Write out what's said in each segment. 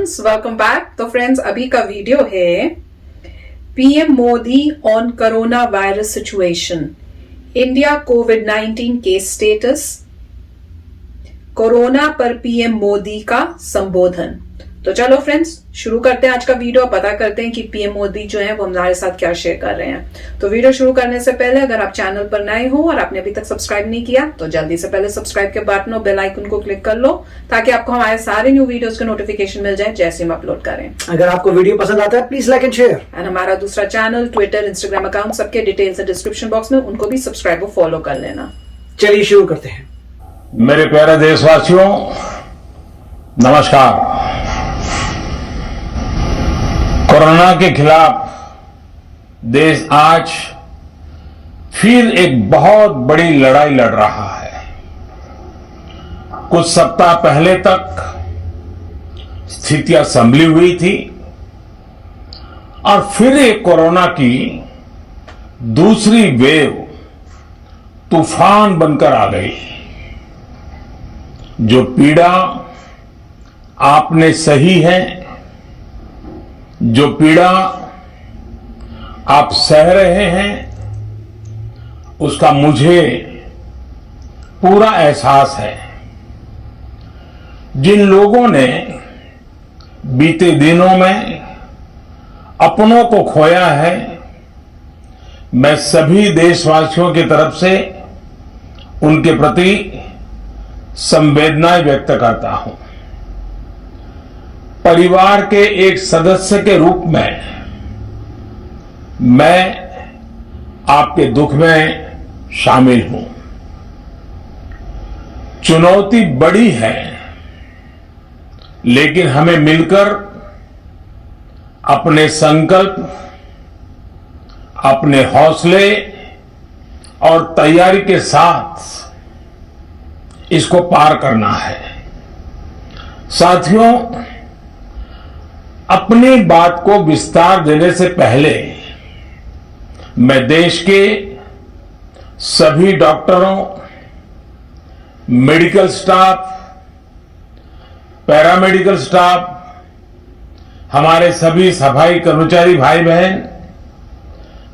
Friends, welcome back. तो friends, अभी का वीडियो है PM Modi on corona virus situation, India covid case status, corona पर पीएम मोदी का संबोधन। तो चलो फ्रेंड्स, शुरू करते हैं आज का वीडियो। पता करते हैं कि पीएम मोदी जो है वो हमारे साथ क्या शेयर कर रहे हैं। तो वीडियो शुरू करने से पहले अगर आप चैनल पर नए हो और आपने अभी तक सब्सक्राइब नहीं किया तो जल्दी से पहले सब्सक्राइब के बटन और बेल आइकन को क्लिक कर लो, ताकि आपको हमारे सारे न्यू वीडियोस के नोटिफिकेशन मिल जाए जैसे हम अपलोड करें। अगर आपको वीडियो पसंद आता है please like and share. And हमारा दूसरा चैनल, ट्विटर, इंस्टाग्राम अकाउंट, सबके डिटेल्स है डिस्क्रिप्शन बॉक्स में, उनको भी सब्सक्राइब और फॉलो कर लेना। चलिए शुरू करते हैं। मेरे प्यारे देशवासियों, नमस्कार। कोरोना के खिलाफ देश आज फिर एक बहुत बड़ी लड़ाई लड़ रहा है। कुछ सप्ताह पहले तक स्थितियां संभली हुई थी और फिर एक कोरोना की दूसरी वेव तूफान बनकर आ गई। जो पीड़ा आपने सही है, जो पीड़ा आप सह रहे हैं, उसका मुझे पूरा एहसास है। जिन लोगों ने बीते दिनों में अपनों को खोया है, मैं सभी देशवासियों की तरफ से उनके प्रति संवेदनाएं व्यक्त करता हूं। परिवार के एक सदस्य के रूप में मैं आपके दुख में शामिल हूं। चुनौती बड़ी है, लेकिन हमें मिलकर अपने संकल्प, अपने हौसले और तैयारी के साथ इसको पार करना है। साथियों, अपनी बात को विस्तार देने से पहले मैं देश के सभी डॉक्टरों, मेडिकल स्टाफ, पैरामेडिकल स्टाफ, हमारे सभी सफाई कर्मचारी भाई बहन,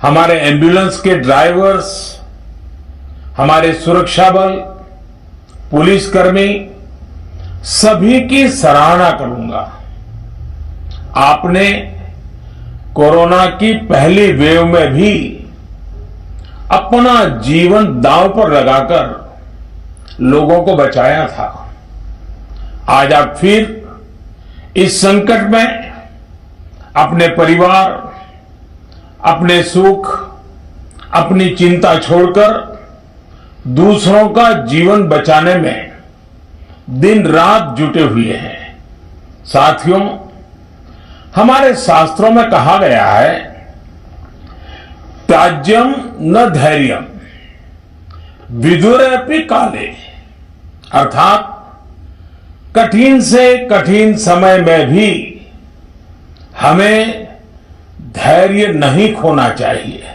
हमारे एम्बुलेंस के ड्राइवर्स, हमारे सुरक्षा बल, पुलिसकर्मी, सभी की सराहना करूंगा। आपने कोरोना की पहली वेव में भी अपना जीवन दांव पर लगाकर लोगों को बचाया था। आज आप फिर इस संकट में अपने परिवार, अपने सुख, अपनी चिंता छोड़कर दूसरों का जीवन बचाने में दिन रात जुटे हुए हैं। साथियों, हमारे शास्त्रों में कहा गया है, त्याज्यम न धैर्यम विदुरपि काले, अर्थात कठिन से कठिन समय में भी हमें धैर्य नहीं खोना चाहिए।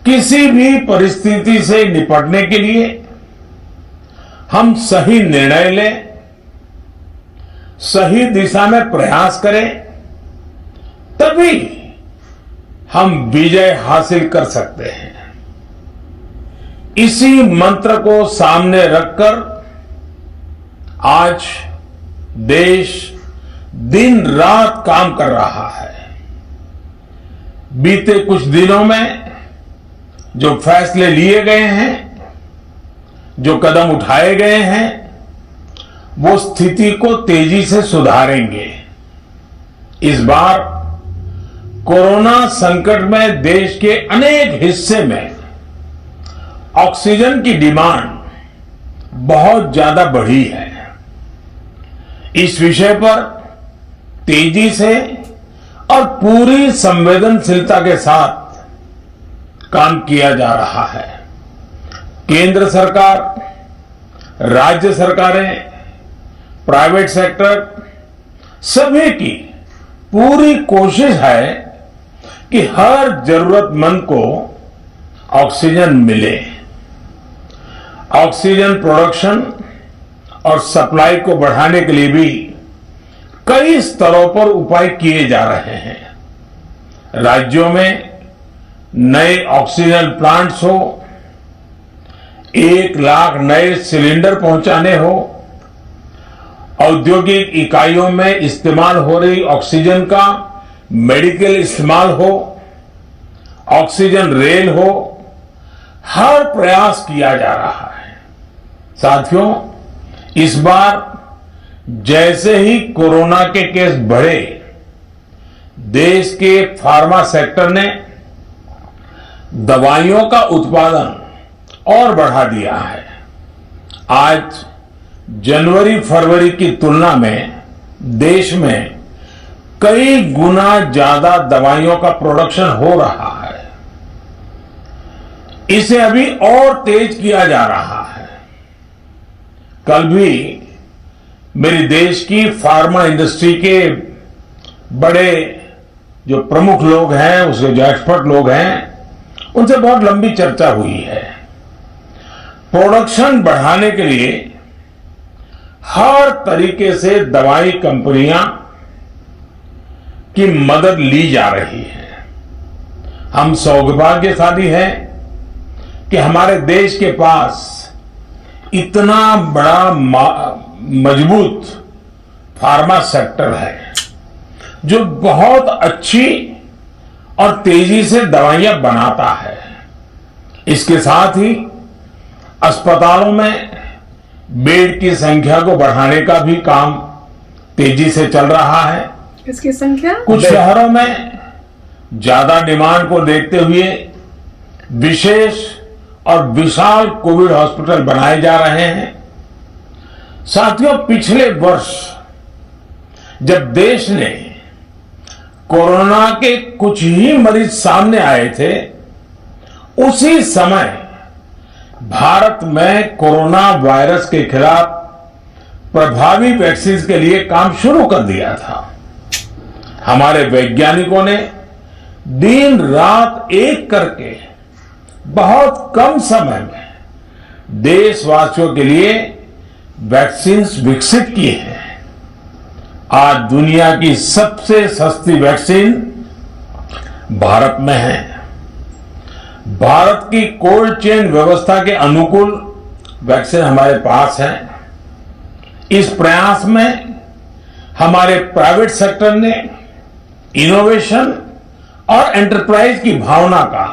किसी भी परिस्थिति से निपटने के लिए हम सही निर्णय लें, सही दिशा में प्रयास करें, तभी हम विजय हासिल कर सकते हैं। इसी मंत्र को सामने रखकर आज देश दिन रात काम कर रहा है। बीते कुछ दिनों में जो फैसले लिए गए हैं, जो कदम उठाए गए हैं, वो स्थिति को तेजी से सुधारेंगे। इस बार कोरोना संकट में देश के अनेक हिस्से में ऑक्सीजन की डिमांड बहुत ज्यादा बढ़ी है। इस विषय पर तेजी से और पूरी संवेदनशीलता के साथ काम किया जा रहा है। केंद्र सरकार, राज्य सरकारें, प्राइवेट सेक्टर, सभी की पूरी कोशिश है कि हर जरूरतमंद को ऑक्सीजन मिले। ऑक्सीजन प्रोडक्शन और सप्लाई को बढ़ाने के लिए भी कई स्तरों पर उपाय किए जा रहे हैं। राज्यों में नए ऑक्सीजन प्लांट्स हो, 1 लाख नए सिलेंडर पहुंचाने हो, औद्योगिक इकाइयों में इस्तेमाल हो रही ऑक्सीजन का मेडिकल इस्तेमाल हो, ऑक्सीजन रेल हो, हर प्रयास किया जा रहा है। साथियों, इस बार जैसे ही कोरोना के केस बढ़े, देश के फार्मा सेक्टर ने दवाइयों का उत्पादन और बढ़ा दिया है। आज जनवरी फरवरी की तुलना में देश में कई गुना ज्यादा दवाइयों का प्रोडक्शन हो रहा है। इसे अभी और तेज किया जा रहा है। कल भी मेरी देश की फार्मा इंडस्ट्री के बड़े जो प्रमुख लोग हैं, उसके जो एक्सपर्ट लोग हैं, उनसे बहुत लंबी चर्चा हुई है। प्रोडक्शन बढ़ाने के लिए हर तरीके से दवाई कंपनियां की मदद ली जा रही है। हम सौभाग्यशाली हैं कि हमारे देश के पास इतना बड़ा मजबूत फार्मा सेक्टर है जो बहुत अच्छी और तेजी से दवाइयां बनाता है। इसके साथ ही अस्पतालों में बेड की संख्या को बढ़ाने का भी काम तेजी से चल रहा है। इसकी संख्या कुछ शहरों में ज्यादा डिमांड को देखते हुए विशेष और विशाल कोविड हॉस्पिटल बनाए जा रहे हैं। साथियों, पिछले वर्ष जब देश ने कोरोना के कुछ ही मरीज सामने आए थे, उसी समय भारत में कोरोना वायरस के खिलाफ प्रभावी वैक्सीन के लिए काम शुरू कर दिया था। हमारे वैज्ञानिकों ने दिन रात एक करके बहुत कम समय में देशवासियों के लिए वैक्सीन विकसित किए हैं। आज दुनिया की सबसे सस्ती वैक्सीन भारत में है। भारत की कोल्ड चेन व्यवस्था के अनुकूल वैक्सीन हमारे पास है। इस प्रयास में हमारे प्राइवेट सेक्टर ने इनोवेशन और एंटरप्राइज की भावना का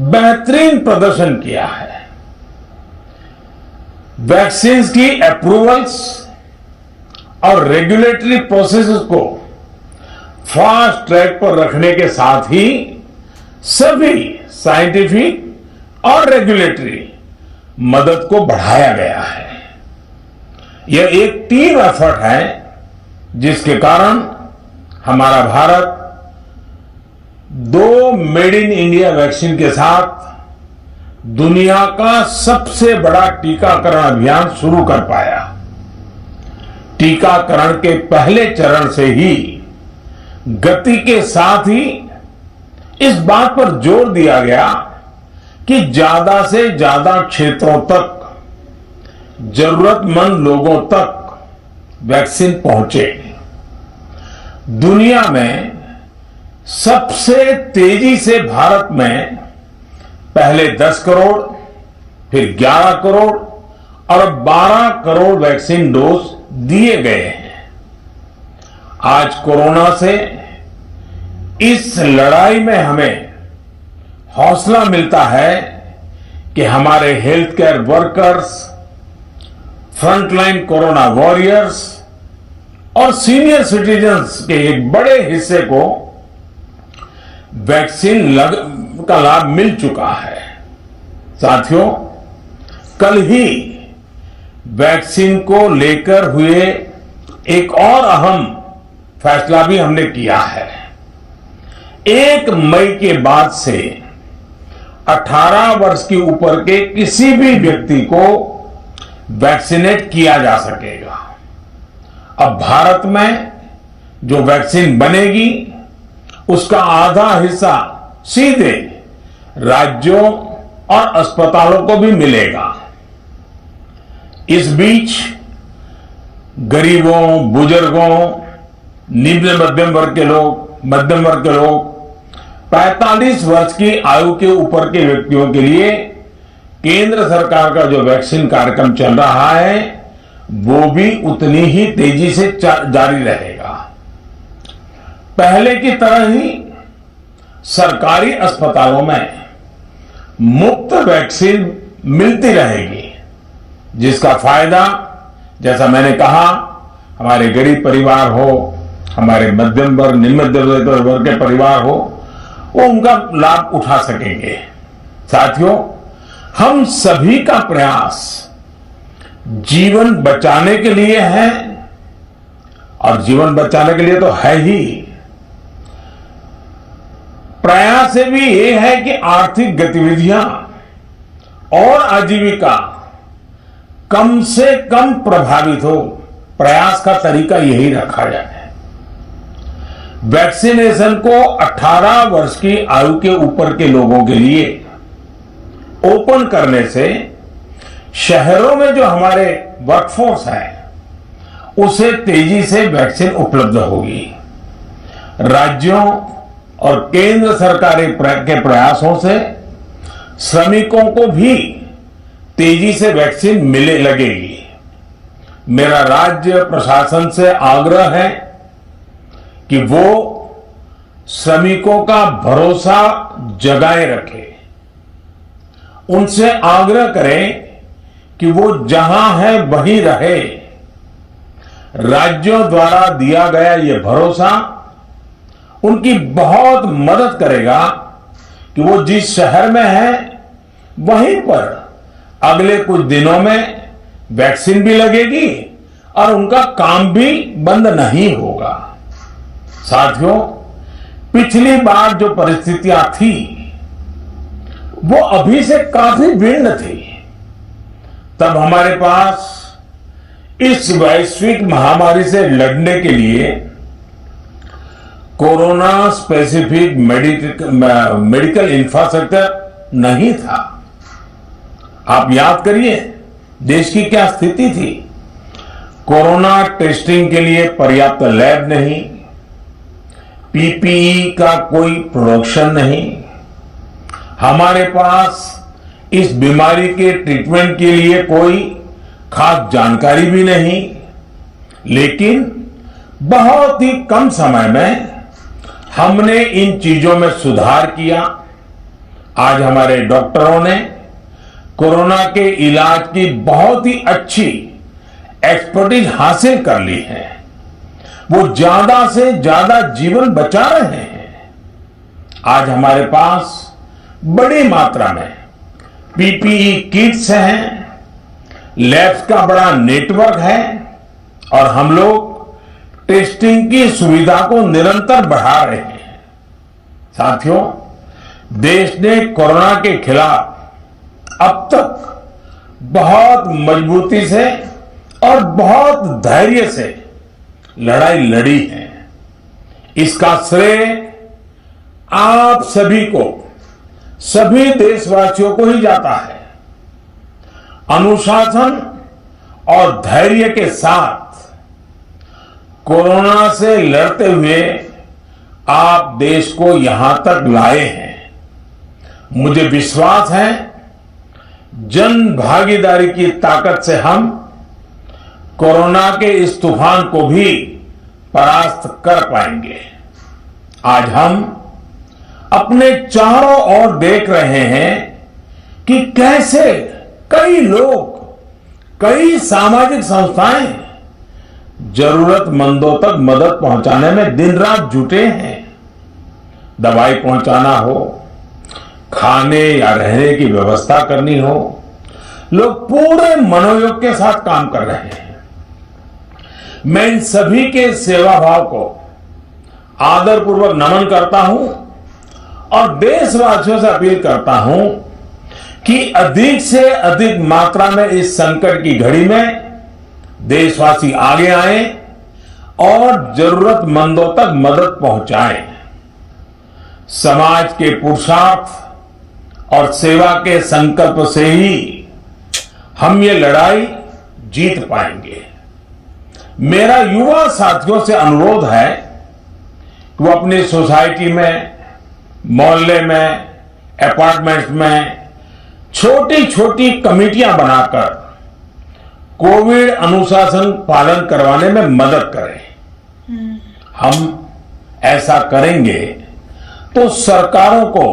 बेहतरीन प्रदर्शन किया है। वैक्सीन की अप्रूवल्स और रेगुलेटरी प्रोसेसेस को फास्ट ट्रैक पर रखने के साथ ही सभी साइंटिफिक और रेगुलेटरी मदद को बढ़ाया गया है। यह एक टीम एफर्ट है जिसके कारण हमारा Bharat 2 made in India vaccine के साथ दुनिया का सबसे बड़ा टीकाकरण अभियान शुरू कर पाया। टीकाकरण के पहले चरण से ही गति के साथ ही इस बात पर जोर दिया गया कि ज्यादा से ज्यादा क्षेत्रों तक, जरूरतमंद लोगों तक वैक्सीन पहुंचे। दुनिया में सबसे तेजी से भारत में पहले 10 करोड़, फिर 11 करोड़ और 12 करोड़ वैक्सीन डोज दिए गए हैं। आज कोरोना से इस लड़ाई में हमें हौसला मिलता है कि हमारे health care workers, frontline corona warriors और सीनियर सिटीजन्स के एक बड़े हिस्से को वैक्सीन का लाभ मिल चुका है। साथियों, कल ही वैक्सीन को लेकर हुए एक और अहम फैसला भी हमने किया है। 1 मई के बाद से 18 वर्ष के ऊपर के किसी भी व्यक्ति को वैक्सीनेट किया जा सकेगा। अब भारत में जो वैक्सीन बनेगी उसका आधा हिस्सा सीधे राज्यों और अस्पतालों को भी मिलेगा। इस बीच गरीबों, बुजुर्गों निम्न मध्यम वर्ग के लोग 45 वर्ष की आयु के ऊपर के व्यक्तियों के लिए केंद्र सरकार का जो वैक्सीन कार्यक्रम चल रहा है वो भी उतनी ही तेजी से जारी रहेगा। पहले की तरह ही सरकारी अस्पतालों में मुफ्त वैक्सीन मिलती रहेगी, जिसका फायदा, जैसा मैंने कहा, हमारे गरीब परिवार हो, हमारे मध्यम वर्ग, निम्न मध्यम वर्ग के परिवार हो, वो उनका लाभ उठा सकेंगे। साथियों, हम सभी का प्रयास जीवन बचाने के लिए है, और जीवन बचाने के लिए तो है ही, प्रयास भी ये है कि आर्थिक गतिविधियां और आजीविका कम से कम प्रभावित हो। प्रयास का तरीका यही रखा जाए। वैक्सीनेशन को 18 वर्ष की आयु के ऊपर के लोगों के लिए ओपन करने से शहरों में जो हमारे वर्कफोर्स है उसे तेजी से वैक्सीन उपलब्ध होगी। राज्यों और केंद्र सरकार के प्रयासों से श्रमिकों को भी तेजी से वैक्सीन मिलने लगेगी। मेरा राज्य प्रशासन से आग्रह है कि वो श्रमिकों का भरोसा जगाए रखे। उनसे आग्रह करें कि वो जहां है वहीं रहे। राज्यों द्वारा दिया गया ये भरोसा उनकी बहुत मदद करेगा कि वो जिस शहर में है वहीं पर अगले कुछ दिनों में वैक्सीन भी लगेगी और उनका काम भी बंद नहीं होगा। साथियों, पिछली बार जो परिस्थितियां थी वो अभी से काफी भिन्न थी। तब हमारे पास इस वैश्विक महामारी से लड़ने के लिए कोरोना स्पेसिफिक मेडिकल इंफ्रास्ट्रक्चर नहीं था। आप याद करिए देश की क्या स्थिति थी। कोरोना टेस्टिंग के लिए पर्याप्त लैब नहीं, पीपीई का कोई प्रोडक्शन नहीं, हमारे पास इस बीमारी के ट्रीटमेंट के लिए कोई खास जानकारी भी नहीं। लेकिन बहुत ही कम समय में हमने इन चीजों में सुधार किया। आज हमारे डॉक्टरों ने कोरोना के इलाज की बहुत ही अच्छी एक्सपर्टीज हासिल कर ली है। वो ज्यादा से ज्यादा जीवन बचा रहे हैं। आज हमारे पास बड़ी मात्रा में पीपीई किट्स हैं, लैब्स का बड़ा नेटवर्क है और हम लोग टेस्टिंग की सुविधा को निरंतर बढ़ा रहे हैं। साथियों, देश ने कोरोना के खिलाफ अब तक बहुत मजबूती से और बहुत धैर्य से लड़ाई लड़ी है। इसका श्रेय आप सभी को, सभी देशवासियों को ही जाता है। अनुशासन और धैर्य के साथ कोरोना से लड़ते हुए आप देश को यहां तक लाए हैं। मुझे विश्वास है जन भागीदारी की ताकत से हम कोरोना के इस तूफान को भी परास्त कर पाएंगे। आज हम अपने चारों ओर देख रहे हैं कि कैसे कई लोग, कई सामाजिक संस्थाएं जरूरतमंदों तक मदद पहुंचाने में दिन रात जुटे हैं। दवाई पहुंचाना हो, खाने या रहने की व्यवस्था करनी हो, लोग पूरे मनोयोग के साथ काम कर रहे हैं। मैं इन सभी के सेवा भाव को आदरपूर्वक नमन करता हूं और देशवासियों से अपील करता हूं कि अधिक से अधिक मात्रा में इस संकट की घड़ी में देशवासी आगे आए और जरूरतमंदों तक मदद पहुंचाएं। समाज के पुरुषार्थ और सेवा के संकल्प से ही हम ये लड़ाई जीत पाएंगे। मेरा युवा साथियों से अनुरोध है कि वो अपनी सोसाइटी में, मोहल्ले में, अपार्टमेंट्स में छोटी छोटी कमेटियां बनाकर कोविड अनुशासन पालन करवाने में मदद करें। हम ऐसा करेंगे तो सरकारों को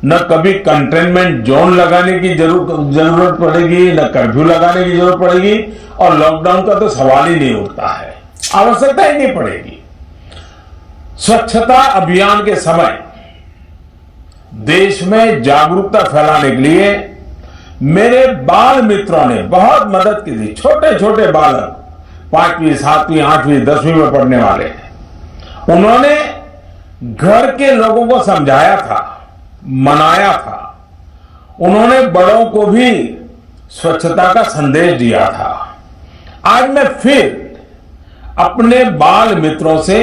न कभी कंटेनमेंट जोन लगाने की जरूरत पड़ेगी, न कर्फ्यू लगाने की जरूरत पड़ेगी, और लॉकडाउन का तो सवाल ही नहीं उठता है, आवश्यकता ही नहीं पड़ेगी। स्वच्छता अभियान के समय देश में जागरूकता फैलाने के लिए मेरे बाल मित्रों ने बहुत मदद की थी। छोटे छोटे बालक 5वीं, 7वीं, 8वीं, 10वीं में पढ़ने वाले, उन्होंने घर के लोगों को समझाया था, मनाया था। उन्होंने बड़ों को भी स्वच्छता का संदेश दिया था। आज मैं फिर अपने बाल मित्रों से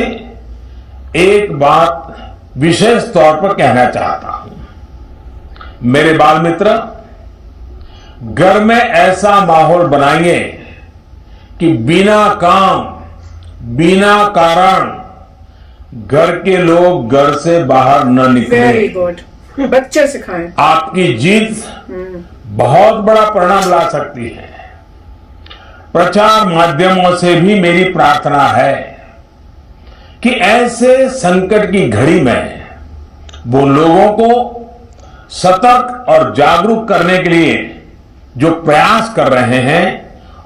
एक बात विशेष तौर पर कहना चाहता हूं। मेरे बाल मित्र, घर में ऐसा माहौल बनाइए कि बिना काम, बिना कारण घर के लोग घर से बाहर न निकले। वेरी गुड, बच्चे सिखाएं। आपकी जीत बहुत बड़ा परिणाम ला सकती है। प्रचार माध्यमों से भी मेरी प्रार्थना है कि ऐसे संकट की घड़ी में वो लोगों को सतर्क और जागरूक करने के लिए जो प्रयास कर रहे हैं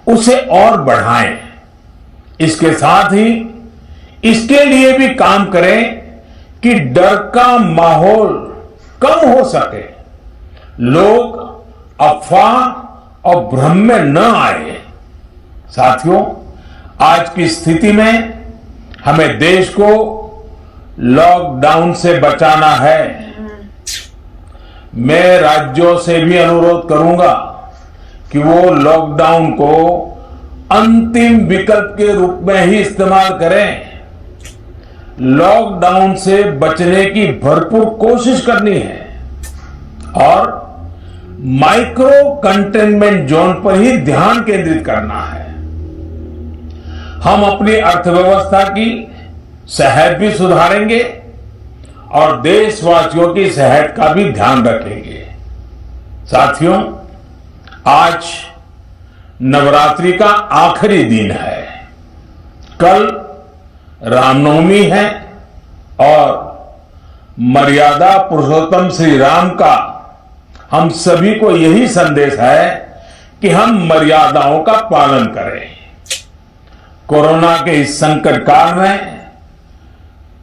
उसे और बढ़ाएं। इसके साथ ही इसके लिए भी काम करें कि डर का माहौल कम हो सके, लोग अफवाह और भ्रम में न आए। साथियों, आज की स्थिति में हमें देश को लॉकडाउन से बचाना है। मैं राज्यों से भी अनुरोध करूंगा कि वो लॉकडाउन को अंतिम विकल्प के रूप में ही इस्तेमाल करें। लॉकडाउन से बचने की भरपूर कोशिश करनी है और माइक्रो कंटेनमेंट जोन पर ही ध्यान केंद्रित करना है। हम अपनी अर्थव्यवस्था की सेहत भी सुधारेंगे और देशवासियों की सेहत का भी ध्यान रखेंगे। साथियों, आज नवरात्रि का आखिरी दिन है। कल रामनवमी है और मर्यादा पुरुषोत्तम श्री राम का हम सभी को यही संदेश है कि हम मर्यादाओं का पालन करें। कोरोना के इस संकट काल में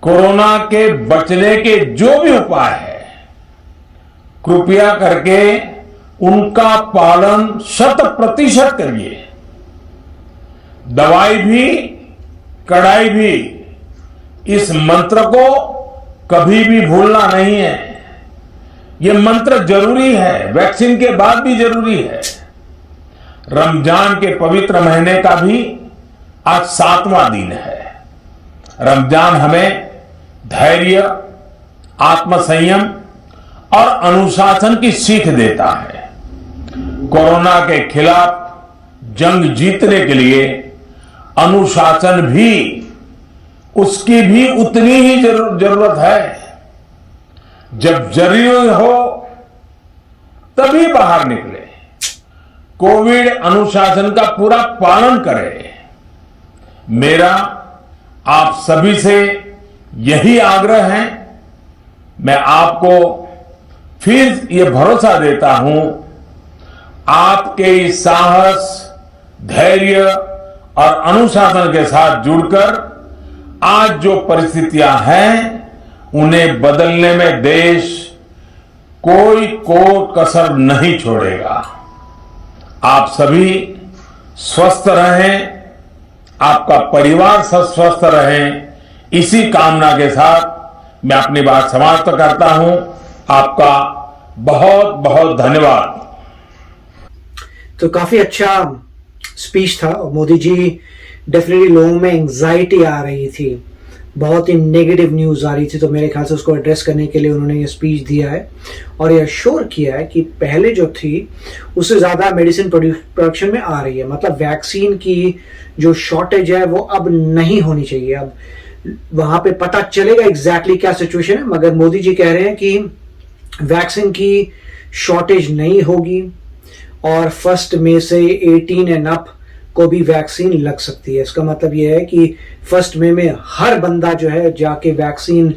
कोरोना के बचने के जो भी उपाय है, कृपया करके उनका पालन 100% करिए। दवाई भी, कड़ाई भी, इस मंत्र को कभी भी भूलना नहीं है। यह मंत्र जरूरी है, वैक्सीन के बाद भी जरूरी है। रमजान के पवित्र महीने का भी आज 7वां दिन है। रमजान हमें धैर्य, आत्मसंयम और अनुशासन की सीख देता है। कोरोना के खिलाफ जंग जीतने के लिए अनुशासन भी, उसकी भी उतनी ही जरूरत है। जब जरूरी हो तभी बाहर निकले। कोविड अनुशासन का पूरा पालन करें। मेरा आप सभी से यही आग्रह है। मैं आपको फिर ये भरोसा देता हूं, आपके इस साहस, धैर्य और अनुशासन के साथ जुड़कर आज जो परिस्थितियां हैं उन्हें बदलने में देश कोई कसर नहीं छोड़ेगा। आप सभी स्वस्थ रहें, आपका परिवार स्वस्थ रहे, इसी कामना के साथ मैं अपनी बात समाप्त करता हूं। आपका बहुत बहुत धन्यवाद। तो काफी अच्छा स्पीच था। मोदी जी डेफिनेटली लोगों में एंजाइटी आ रही थी बहुत ही नेगेटिव न्यूज आ रही थी, तो मेरे ख्याल से उसको एड्रेस करने के लिए उन्होंने ये स्पीच दिया है और ये श्योर किया है कि पहले जो थी उससे ज्यादा मेडिसिन प्रोडक्शन में आ रही है। मतलब वैक्सीन की जो शॉर्टेज है वो अब नहीं होनी चाहिए। अब वहां पे पता चलेगा एग्जैक्टली क्या सिचुएशन है, मगर मोदी जी कह रहे हैं कि वैक्सीन की शॉर्टेज नहीं होगी और 1 मई से 18 एंड अप को भी वैक्सीन लग सकती है। इसका मतलब यह है कि 1 मई में हर बंदा जो है जाके वैक्सीन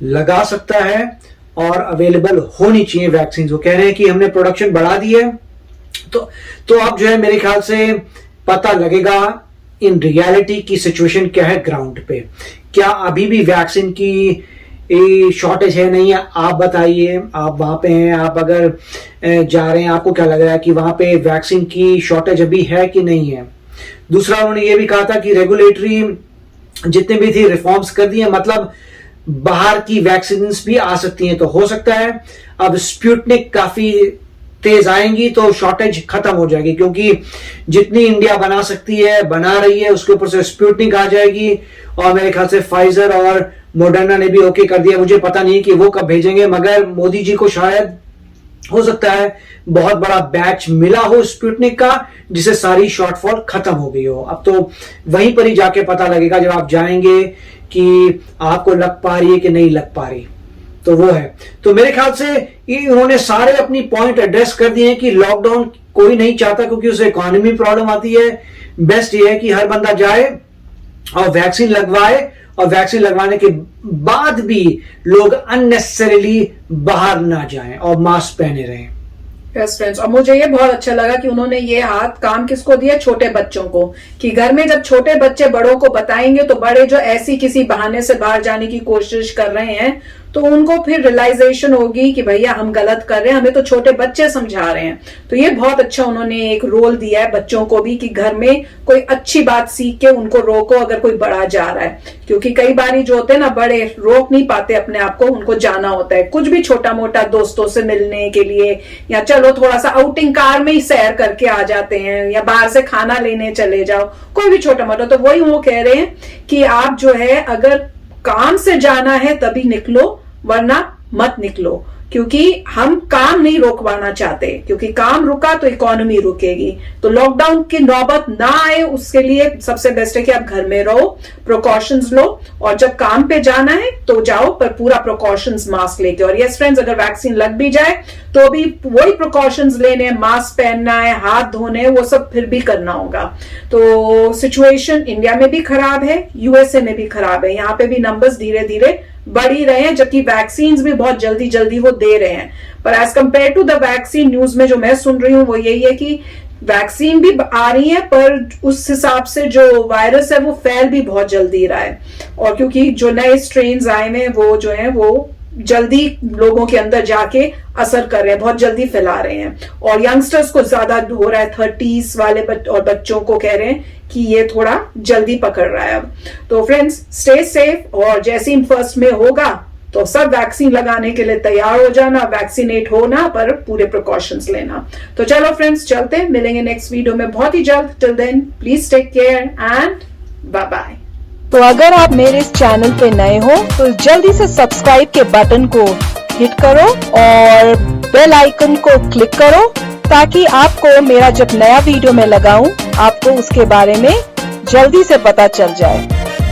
लगा सकता है और अवेलेबल होनी चाहिए वैक्सीन। वो कह रहे हैं कि हमने प्रोडक्शन बढ़ा दी है, तो अब जो है मेरे ख्याल से पता लगेगा इन रियलिटी की सिचुएशन क्या है ग्राउंड पे। क्या अभी भी वैक्सीन की शॉर्टेज है नहीं है? आप बताइए, आप वहां पे हैं, आप अगर जा रहे हैं, आपको क्या लग रहा है कि वहां पे वैक्सीन की शॉर्टेज अभी है कि नहीं है? दूसरा, उन्होंने ये भी कहा था कि रेगुलेटरी जितने भी थी रिफॉर्म्स कर दिए, मतलब बाहर की वैक्सीन भी आ सकती हैं। तो हो सकता है अब स्पुतनिक काफी तेज आएंगी तो शॉर्टेज खत्म हो जाएगी, क्योंकि जितनी इंडिया बना सकती है बना रही है, उसके ऊपर से स्पुतनिक आ जाएगी और मेरे ख्याल से फाइजर और मॉडर्ना ने भी ओके कर दिया। मुझे पता नहीं कि वो कब भेजेंगे, मगर मोदी जी को शायद हो सकता है बहुत बड़ा बैच मिला हो स्पुतनिक का, जिसे सारी शॉर्टफॉल खत्म हो गई हो। अब तो वहीं पर ही जाके पता लगेगा जब आप जाएंगे कि आपको लग पा रही है कि नहीं लग पा रही। तो वो है। तो मेरे ख्याल से ये उन्होंने सारे अपनी पॉइंट एड्रेस कर दिए हैं कि लॉकडाउन कोई नहीं चाहता, क्योंकि उसे इकोनॉमी प्रॉब्लम आती है। बेस्ट ये है कि हर बंदा जाए और वैक्सीन लगवाए, और वैक्सीन लगवाने के बाद भी लोग अननेसेसरीली बाहर ना जाएं और मास्क पहने रहें। यस फ्रेंड्स, और मुझे ये बहुत अच्छा लगा कि उन्होंने ये हाथ काम किसको दिया? छोटे बच्चों को। कि घर में जब छोटे बच्चे बड़ों को बताएंगे तो बड़े जो ऐसी किसी बहाने से बाहर जाने की कोशिश कर रहे हैं तो उनको फिर रियलाइजेशन होगी कि भैया हम गलत कर रहे हैं, हमें तो छोटे बच्चे समझा रहे हैं। तो ये बहुत अच्छा उन्होंने एक रोल दिया है बच्चों को भी, कि घर में कोई अच्छी बात सीख के उनको रोको अगर कोई बड़ा जा रहा है। क्योंकि कई बार जो होते हैं ना, बड़े रोक नहीं पाते अपने आप को, उनको जाना होता है कुछ भी छोटा मोटा, दोस्तों से मिलने के लिए, या चलो थोड़ा सा आउटिंग कार में ही सैर करके आ जाते हैं, या बाहर से खाना लेने चले जाओ, कोई भी छोटा मोटा। तो वही वो कह रहे हैं कि आप जो है अगर काम से जाना है तभी निकलो, वरना मत निकलो। क्योंकि हम काम नहीं रोकवाना चाहते, क्योंकि काम रुका तो इकोनॉमी रुकेगी। तो लॉकडाउन की नौबत ना आए उसके लिए सबसे बेस्ट है कि आप घर में रहो, प्रिकॉशंस लो, और जब काम पे जाना है तो जाओ, पर पूरा प्रिकॉशंस मास्क लेके। और यस फ्रेंड्स, अगर वैक्सीन लग भी जाए तो भी वही प्रिकॉशंस लेने, मास्क पहनना है, हाथ धोने, वो सब फिर भी करना होगा। तो सिचुएशन इंडिया में भी खराब है, यूएसए में भी खराब है। यहाँ पे भी नंबर्स धीरे धीरे बढ़ ही रहे हैं, जबकि वैक्सीन भी बहुत जल्दी जल्दी वो दे रहे हैं। पर as compared to the vaccine, news में जो मैं सुन रही हूँ वो यही है कि वैक्सीन भी आ रही है, पर उस हिसाब से जो वायरस है वो फैल भी बहुत जल्दी रहा है। और क्योंकि जो नए स्ट्रेन्स आए हैं वो जो है वो जल्दी लोगों के अंदर जाके असर कर रहे हैं, बहुत जल्दी फैला रहे हैं। और यंगस्टर्स को ज्यादा हो रहा है, 30s वाले और बच्चों को कह रहे हैं कि ये थोड़ा जल्दी पकड़ रहा है अब। तो फ्रेंड्स, स्टे सेफ, और जैसे ही 1 में होगा तो सब वैक्सीन लगाने के लिए तैयार हो जाना, वैक्सीनेट होना, पर पूरे प्रिकॉशंस लेना। तो चलो फ्रेंड्स, चलते हैं, मिलेंगे नेक्स्ट वीडियो में बहुत ही जल्द। Till then please take care and bye bye. तो अगर आप मेरे इस चैनल पे नए हो तो जल्दी से सब्सक्राइब के बटन को हिट करो और बेल आइकन को क्लिक करो, ताकि आपको मेरा जब नया वीडियो मैं लगाऊं आपको उसके बारे में जल्दी से पता चल जाए।